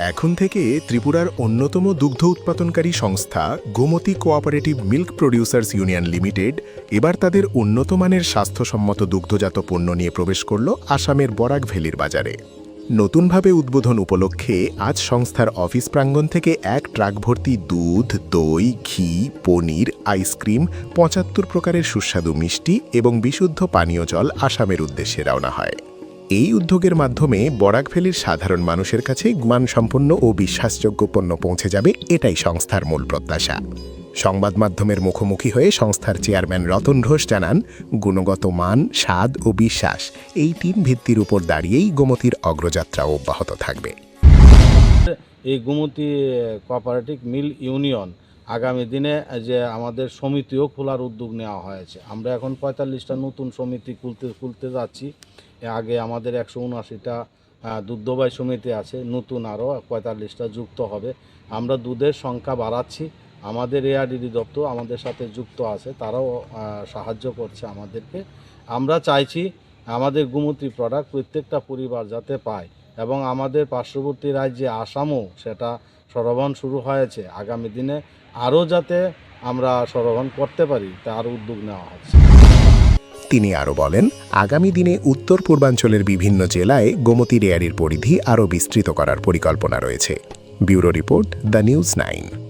এখন থেকে ত্রিপুরার অন্যতম দুগ্ধ উৎপাদনকারী সংস্থা Gomati cooperative milk producers union limited এবার তাদের উন্নত মানের স্বাস্থ্যসম্মত দুগ্ধজাত পণ্য নিয়ে প্রবেশ করল আসামের বরাক ভ্যালির বাজারে। নতুনভাবে উদ্বোধন উপলক্ষে আজ সংস্থার অফিস প্রাঙ্গণ থেকে এক ট্রাক ভর্তি দুধ, দই, ঘি, পনির, আইসক্রিম, ৭৫ প্রকারের সুস্বাদু মিষ্টি এবং বিশুদ্ধ পানীয় জল আসামের উদ্দেশ্যে রওনা হয়। এই উদ্যোগের মাধ্যমে বরাক ভ্যালির সাধারণ মানুষের কাছে মানসম্পন্ন ও বিশ্বাসযোগ্য পণ্য পৌঁছে যাবে, এটাই সংস্থার মূল প্রত্যাশা। সংবাদ মাধ্যমের মুখোমুখি হয়ে সংস্থার চেয়ারম্যান রতন ঘোষ জানান, গুণগত মান, স্বাদ ও বিশ্বাস এই ৩ ভিত্তির উপর দাঁড়িয়েই গোমতীর অগ্রযাত্রা অব্যাহত থাকবে। এই গোমতী কোঅপারেটিভ মিল ইউনিয়ন আগামী দিনে যে আমাদের সমিতিও খোলার উদ্যোগ নেওয়া হয়েছে। আমরা এখন ৪৫টা নতুন সমিতি খুলতে যাচ্ছি। আগে আমাদের ১৭৯টা দুগ্ধবাহী সমিতি আছে, নতুন আরও ৪৫টা যুক্ত হবে। আমরা দুধের সংখ্যা বাড়াচ্ছি। আমাদের এআরডিডি দপ্তর আমাদের সাথে যুক্ত আছে, তারাও সাহায্য করছে আমাদেরকে। আমরা চাইছি আমাদের গোমতী প্রোডাক্ট প্রত্যেকটা পরিবার যাতে পায় এবং আমাদের পার্শ্ববর্তী রাজ্যে আসামও সেটা সরবরাহ শুরু হয়েছে। আগামী দিনে আরও যাতে আমরা সরবরাহ করতে পারি তার উদ্যোগ নেওয়া হচ্ছে। তিনি আরও বলেন, আগামী দিনে উত্তর পূর্বাঞ্চলের বিভিন্ন জেলায় গোমতী ডেয়ারির পরিধি আরও বিস্তৃত করার পরিকল্পনা রয়েছে। Bureau report, the news 9।